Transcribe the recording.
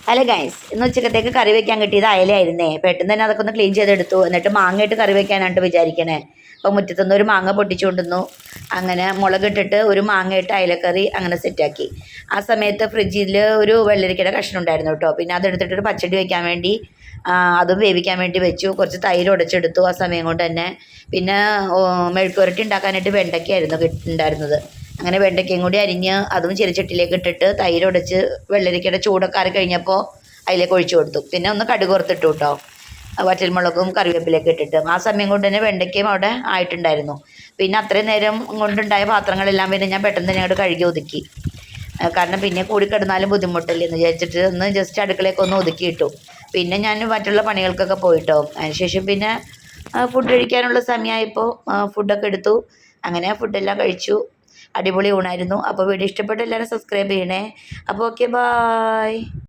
Hello guys, ഇന്ന് ഉച്ചക്കത്തേക്ക് കറി വെക്കാൻ കിട്ടിയത് അയലയായിരുന്നേ. പെട്ടെന്ന് തന്നെ അതൊക്കെ ഒന്ന് ക്ലീൻ ചെയ്തെടുത്തു. എന്നിട്ട് മാങ്ങയിട്ട് കറി വെക്കാനായിട്ട് വിചാരിക്കണേ. അപ്പോൾ മുറ്റത്തുനിന്ന് ഒരു മാങ്ങ പൊട്ടിച്ചുകൊണ്ടുവന്നു. അങ്ങനെ മുളകിട്ടിട്ട് ഒരു മാങ്ങയിട്ട് അയലക്കറി അങ്ങനെ സെറ്റാക്കി. ആ സമയത്ത് ഫ്രിഡ്ജിൽ ഒരു വെള്ളരിക്കയുടെ കഷ്ണം ഉണ്ടായിരുന്നു കേട്ടോ. പിന്നെ അതെടുത്തിട്ടൊരു പച്ചടി വയ്ക്കാൻ വേണ്ടി അതും വേവിക്കാൻ വേണ്ടി വെച്ചു. കുറച്ച് തൈര് ഉടച്ചെടുത്തു ആ സമയം കൊണ്ട് തന്നെ. പിന്നെ മെഴുക്കുരട്ടി ഉണ്ടാക്കാനായിട്ട് വെണ്ടയ്ക്കായിരുന്നു ഉണ്ടായിരുന്നത്. അങ്ങനെ വെണ്ടയ്ക്കയും കൂടി അരിഞ്ഞ് അതും ചെറിച്ചട്ടിയിലേക്ക് ഇട്ടിട്ട് തൈരുടച്ച് വെള്ളരിക്കയുടെ ചൂടൊക്കെ ആറി കഴിഞ്ഞപ്പോൾ അതിലേക്ക് ഒഴിച്ചു കൊടുത്തു. പിന്നെ ഒന്ന് കടുക് വറുത്തിട്ടു കേട്ടോ, വറ്റൽമുളകും കറിവേപ്പിലൊക്കെ ഇട്ടിട്ട്. ആ സമയം കൊണ്ട് തന്നെ വെണ്ടയ്ക്കയും അവിടെ ആയിട്ടുണ്ടായിരുന്നു. പിന്നെ അത്രയും നേരം കൊണ്ടുണ്ടായ പാത്രങ്ങളെല്ലാം പിന്നെ ഞാൻ പെട്ടെന്ന് തന്നെ അങ്ങോട്ട് കഴുകി ഒതുക്കി. കാരണം പിന്നെ കൂടി കിടന്നാലും ബുദ്ധിമുട്ടല്ലേ എന്ന് വിചാരിച്ചിട്ട് ഒന്ന് ജസ്റ്റ് അടുക്കളയൊക്കെ ഒന്ന് ഒതുക്കിയിട്ടു. പിന്നെ ഞാൻ മറ്റുള്ള പണികൾക്കൊക്കെ പോയിട്ടോ. അതിനുശേഷം പിന്നെ ഫുഡ് കഴിക്കാനുള്ള സമയമായപ്പോൾ ഫുഡൊക്കെ എടുത്തു. അങ്ങനെ ഫുഡെല്ലാം കഴിച്ചു. അടിപൊളി ഊണായിരുന്നു. അപ്പോൾ വീഡിയോ ഇഷ്ടപ്പെട്ട എല്ലാവരും സബ്സ്ക്രൈബ് ചെയ്യണേ. അപ്പോൾ ഓക്കെ, ബായ്.